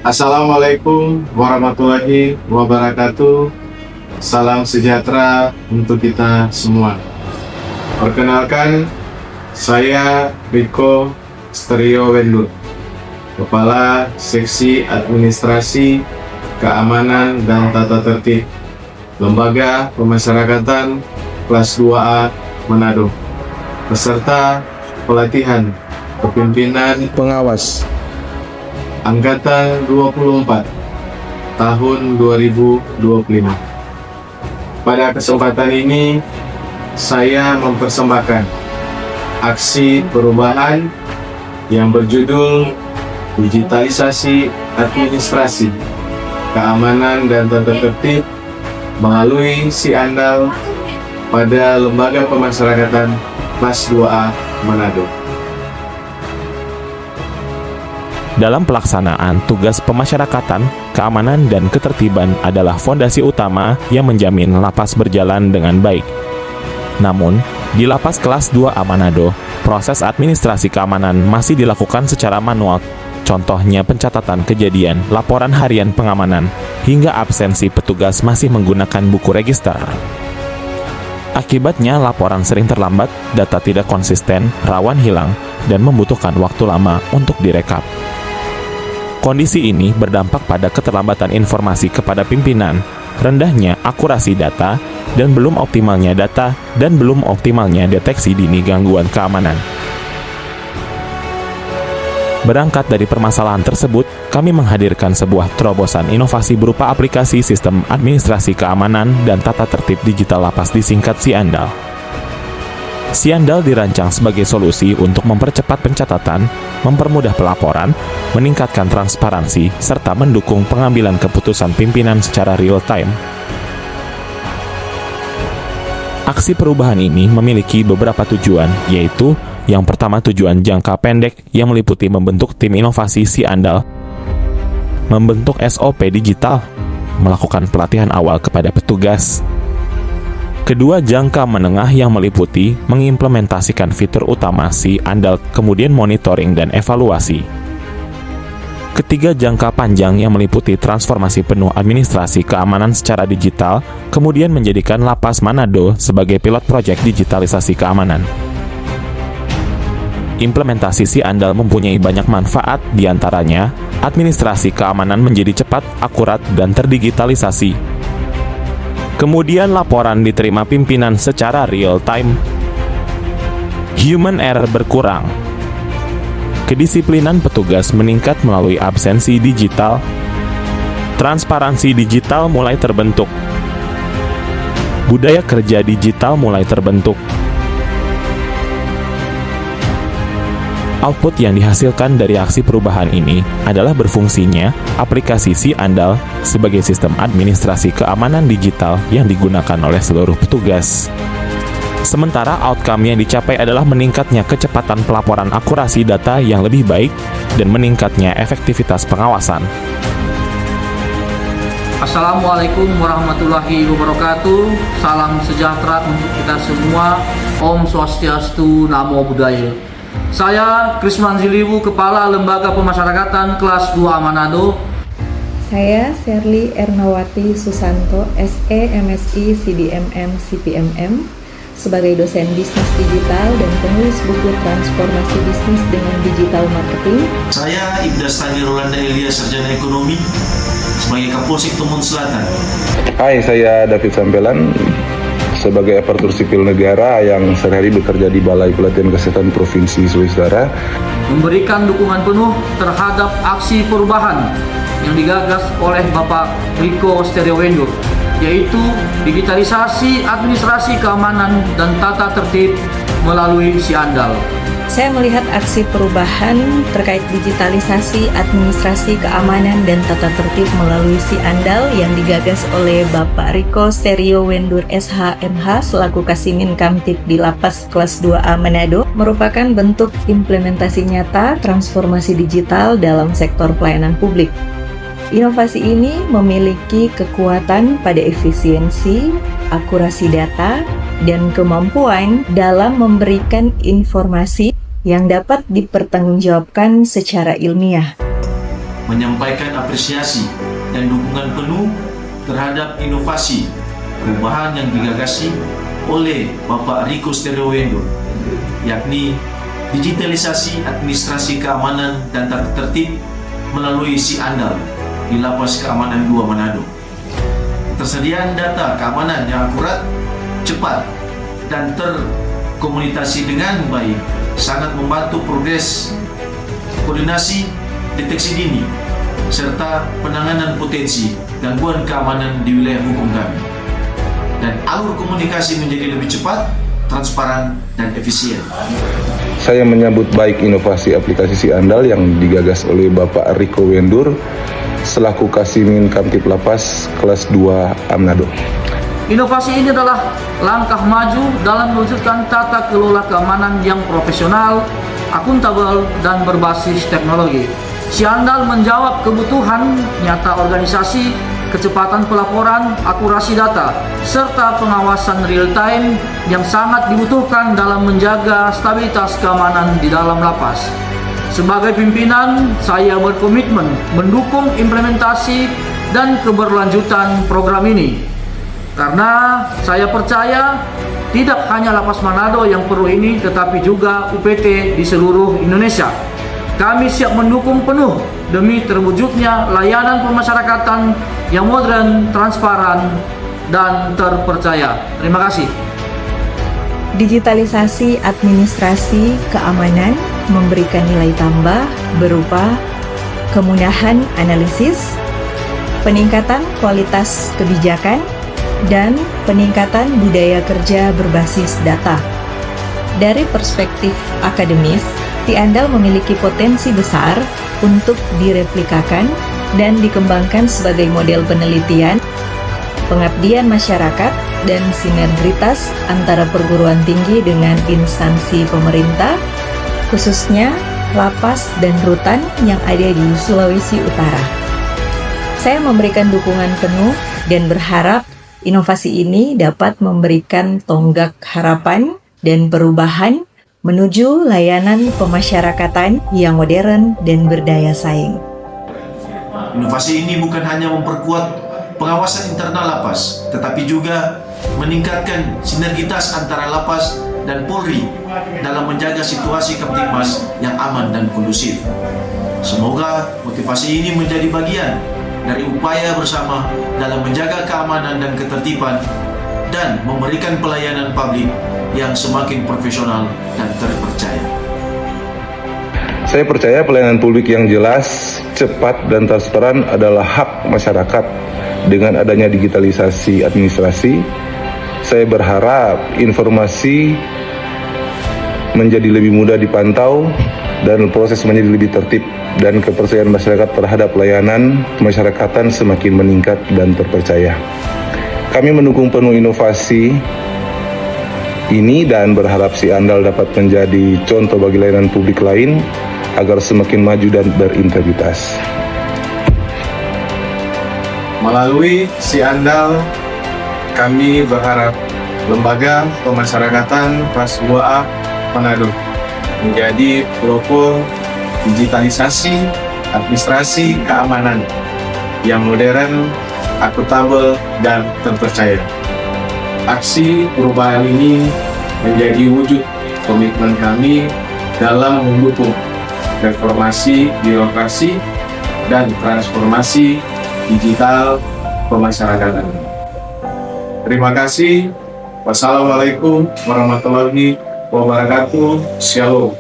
Assalamualaikum warahmatullahi wabarakatuh. Salam sejahtera untuk kita semua. Perkenalkan, saya Riko Stereo Wendur, Kepala Seksi Administrasi, Keamanan dan Tata Tertib Lembaga Pemasyarakatan kelas 2A Manado, peserta pelatihan kepemimpinan pengawas Angkatan 24 tahun 2025. Pada kesempatan ini, saya mempersembahkan aksi perubahan yang berjudul Digitalisasi Administrasi, Keamanan dan Tata Tertib melalui SIANDAL pada Lembaga Pemasyarakatan kelas 2A Manado. Dalam pelaksanaan tugas pemasyarakatan, keamanan dan ketertiban adalah fondasi utama yang menjamin lapas berjalan dengan baik. Namun, di lapas kelas 2A Manado, proses administrasi keamanan masih dilakukan secara manual. Contohnya pencatatan kejadian, laporan harian pengamanan, hingga absensi petugas masih menggunakan buku register. Akibatnya, laporan sering terlambat, data tidak konsisten, rawan hilang, dan membutuhkan waktu lama untuk direkap. Kondisi ini berdampak pada keterlambatan informasi kepada pimpinan, rendahnya akurasi data, dan belum optimalnya deteksi dini gangguan keamanan. Berangkat dari permasalahan tersebut, kami menghadirkan sebuah terobosan inovasi berupa aplikasi sistem administrasi keamanan dan tata tertib digital lapas disingkat SIANDAL. SIANDAL dirancang sebagai solusi untuk mempercepat pencatatan, mempermudah pelaporan, meningkatkan transparansi, serta mendukung pengambilan keputusan pimpinan secara real-time. Aksi perubahan ini memiliki beberapa tujuan, yaitu yang pertama tujuan jangka pendek yang meliputi membentuk tim inovasi SIANDAL, membentuk SOP digital, melakukan pelatihan awal kepada petugas. Kedua, jangka menengah yang meliputi mengimplementasikan fitur utama SIANDAL, kemudian monitoring dan evaluasi. Ketiga, jangka panjang yang meliputi transformasi penuh administrasi keamanan secara digital, kemudian menjadikan Lapas Manado sebagai pilot proyek digitalisasi keamanan. Implementasi SIANDAL mempunyai banyak manfaat, diantaranya administrasi keamanan menjadi cepat, akurat, dan terdigitalisasi. Kemudian laporan diterima pimpinan secara real-time. Human error berkurang. Kedisiplinan petugas meningkat melalui absensi digital. Transparansi digital mulai terbentuk. Budaya kerja digital mulai terbentuk. Output yang dihasilkan dari aksi perubahan ini adalah berfungsinya aplikasi SIANDAL sebagai sistem administrasi keamanan digital yang digunakan oleh seluruh petugas. Sementara outcome yang dicapai adalah meningkatnya kecepatan pelaporan akurasi data yang lebih baik dan meningkatnya efektivitas pengawasan. Assalamualaikum warahmatullahi wabarakatuh. Salam sejahtera untuk kita semua. Om Swastiastu, Namo Buddhaya. Saya Krisman Ziliwu, Kepala Lembaga Pemasyarakatan kelas 2 Manado. Saya Serly Ernawati Susanto, SE MSI CDMM CPMM, sebagai dosen bisnis digital dan penulis buku transformasi bisnis dengan digital marketing. Saya Ibda Stani Rolanda Elia, Sarjana Ekonomi, sebagai Kapolsek Tumun Selatan. Hai, saya David Sampelan, sebagai aparatur sipil negara yang sehari-hari bekerja di Balai Pelatihan Kesehatan Provinsi Sulawesi Utara. Memberikan dukungan penuh terhadap aksi perubahan yang digagas oleh Bapak Riko Stereo Wendur, yaitu digitalisasi administrasi keamanan dan tata tertib melalui SIANDAL. Saya melihat aksi perubahan terkait digitalisasi, administrasi, keamanan, dan tata tertib melalui SIANDAL yang digagas oleh Bapak Riko Stereo Wendur SH.MH selaku Kasimin Kamtib di Lapas kelas 2A Manado merupakan bentuk implementasi nyata transformasi digital dalam sektor pelayanan publik. Inovasi ini memiliki kekuatan pada efisiensi, akurasi data, dan kemampuan dalam memberikan informasi yang dapat dipertanggungjawabkan secara ilmiah. menyampaikan apresiasi dan dukungan penuh terhadap inovasi perubahan yang digagasi oleh Bapak Rico Stereo Wendur, yakni digitalisasi administrasi keamanan dan tata tertib melalui Si Andal di Lapas Keamanan 2 Manado. Ketersediaan data keamanan yang akurat, cepat, dan terkomunikasi dengan baik sangat membantu progres koordinasi, deteksi dini, serta penanganan potensi gangguan keamanan di wilayah hukum kami. Dan alur komunikasi menjadi lebih cepat, transparan, dan efisien. Saya menyambut baik inovasi aplikasi Si Andal yang digagas oleh Bapak Rico Wendur selaku Kasimin Kamtib Lapas kelas 2 Manado. Inovasi ini adalah langkah maju dalam mewujudkan tata kelola keamanan yang profesional, akuntabel, dan berbasis teknologi. Si Andal menjawab kebutuhan nyata organisasi, kecepatan pelaporan, akurasi data, serta pengawasan real-time yang sangat dibutuhkan dalam menjaga stabilitas keamanan di dalam lapas. Sebagai pimpinan, saya berkomitmen mendukung implementasi dan keberlanjutan program ini. Karena saya percaya tidak hanya Lapas Manado yang perlu ini, tetapi juga UPT di seluruh Indonesia. Kami siap mendukung penuh demi terwujudnya layanan pemasyarakatan yang modern, transparan, dan terpercaya. Terima kasih. Digitalisasi administrasi keamanan memberikan nilai tambah berupa kemudahan analisis, peningkatan kualitas kebijakan, dan peningkatan budaya kerja berbasis data. Dari perspektif akademis, Si Andal memiliki potensi besar untuk direplikakan dan dikembangkan sebagai model penelitian, pengabdian masyarakat, dan sinergitas antara perguruan tinggi dengan instansi pemerintah, khususnya lapas dan rutan yang ada di Sulawesi Utara. Saya memberikan dukungan penuh dan berharap inovasi ini dapat memberikan tonggak harapan dan perubahan menuju layanan pemasyarakatan yang modern dan berdaya saing. Inovasi ini bukan hanya memperkuat pengawasan internal lapas, tetapi juga meningkatkan sinergitas antara lapas dan Polri dalam menjaga situasi Kamtibmas yang aman dan kondusif. Semoga motivasi ini menjadi bagian dari upaya bersama dalam menjaga keamanan dan ketertiban dan memberikan pelayanan publik yang semakin profesional dan terpercaya. Saya percaya pelayanan publik yang jelas, cepat, dan transparan adalah hak masyarakat. Dengan adanya digitalisasi administrasi, saya berharap informasi menjadi lebih mudah dipantau dan proses menjadi lebih tertib, dan kepercayaan masyarakat terhadap layanan kemasyarakatan semakin meningkat dan terpercaya. Kami mendukung penuh inovasi ini dan berharap Si Andal dapat menjadi contoh bagi layanan publik lain agar semakin maju dan berintegritas. Melalui Si Andal, kami berharap Lembaga Pemasyarakatan kelas 2A Manado menjadi pelopor digitalisasi administrasi keamanan yang modern, akuntabel, dan terpercaya. Aksi perubahan ini menjadi wujud komitmen kami dalam mendukung reformasi birokrasi dan transformasi digital pemasyarakatan. Terima kasih. Wassalamualaikum warahmatullahi wabarakatuh. Shalom.